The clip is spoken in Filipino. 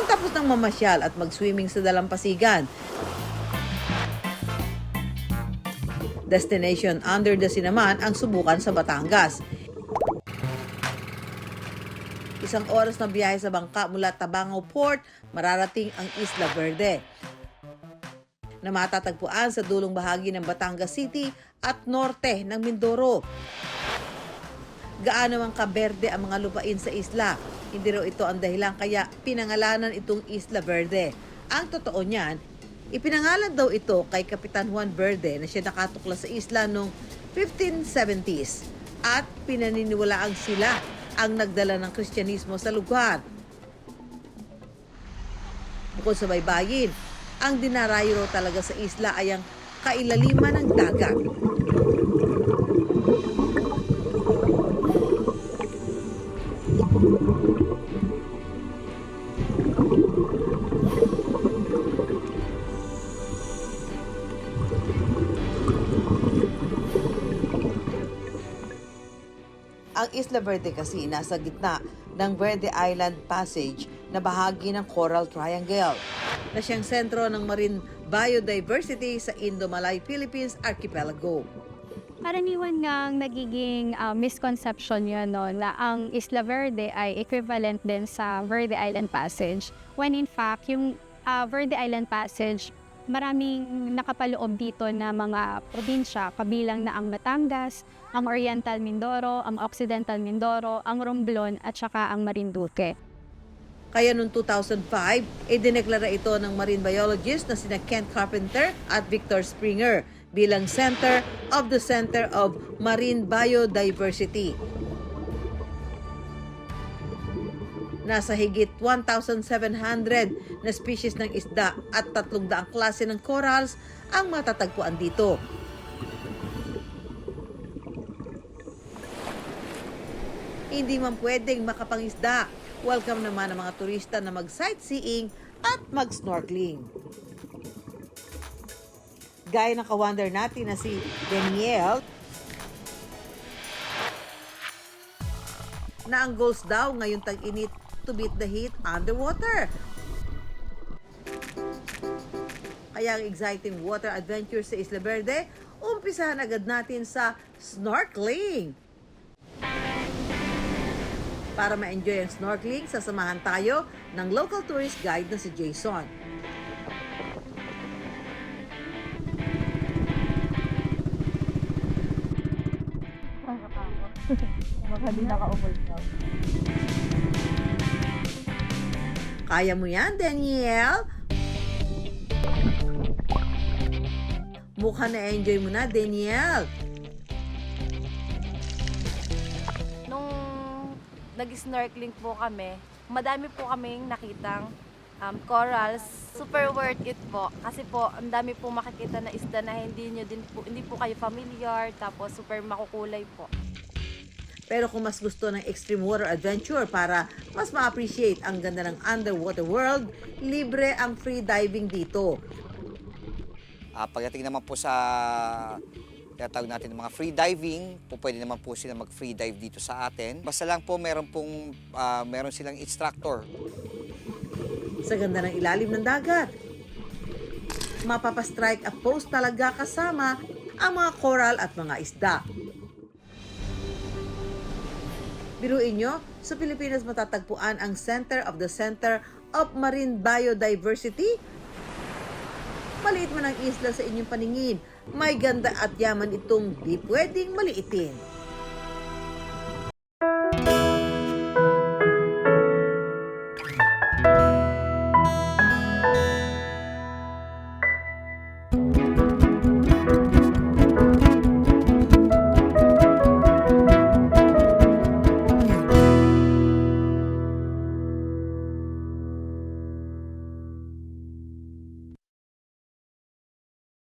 Pagkatapos ng mamasyal at mag-swimming sa dalampasigan, destination under the sea naman ang subukan sa Batangas. Isang oras na biyahe sa bangka mula Tabangaw Port, mararating ang Isla Verde, na matatagpuan sa dulong bahagi ng Batangas City at norte ng Mindoro. Gaano man kaberde ang mga lupain sa isla, hindi raw ito ang dahilan kaya pinangalanan itong Isla Verde. Ang totoo niyan, ipinangalan daw ito kay Kapitan Juan Verde na siya nakatuklas sa isla noong 1570s at pinaniniwalaang sila ang nagdala ng Kristyanismo sa lugar. Bukod sa baybayin, ang dinarayo raw talaga sa isla ay ang kailaliman ng dagat. Ang Isla Verde kasi nasa gitna ng Verde Island Passage na bahagi ng Coral Triangle, na siyang sentro ng marine biodiversity sa Indo-Malay Philippines Archipelago. Karaniwan ngang nagiging misconception yun, no, na ang Isla Verde ay equivalent din sa Verde Island Passage. When in fact, yung Verde Island Passage, maraming nakapaloob dito na mga probinsya, kabilang na ang Batangas, ang Oriental Mindoro, ang Occidental Mindoro, ang Romblon at saka ang Marinduque. Kaya noong 2005, idineklara ito ng marine biologist na sina Kent Carpenter at Victor Springer bilang Center of Marine Biodiversity. Nasa higit 1,700 na species ng isda at 300 klase ng corals ang matatagpuan dito. Hindi man pwedeng makapangisda. Welcome naman ang mga turista na mag-sightseeing at mag-snorkeling. Gaya ng kawander natin na si Danielle, na ang goals daw ngayong tag-init to beat the heat underwater. Kaya ang exciting water adventure sa Isla Verde, umpisahan agad natin sa snorkeling. Para ma-enjoy ang snorkeling, sasamahan tayo ng local tourist guide na si Jason. Baka di naka-overall. Kaya mo yan, Danielle? Mukha na-enjoy mo na, Danielle. Nung nag-snorkeling po kami, madami po kaming nakitang corals. Super worth it po. Kasi po, ang dami po makikita na isda na hindi po kayo familiar, tapos super makukulay po. Pero kung mas gusto ng extreme water adventure para mas ma-appreciate ang ganda ng underwater world, libre ang free diving dito. Pagdating naman po sa tinatawag natin ng mga free diving, pwede naman po sila mag-free dive dito sa atin. Basta lang po meron silang instructor. Sa ganda ng ilalim ng dagat, mapapastrike a pose talaga kasama ang mga coral at mga isda. Biruin nyo, sa Pilipinas matatagpuan ang Center of Marine Biodiversity. Maliit man ang isla sa inyong paningin, may ganda at yaman itong di pwedeng maliitin.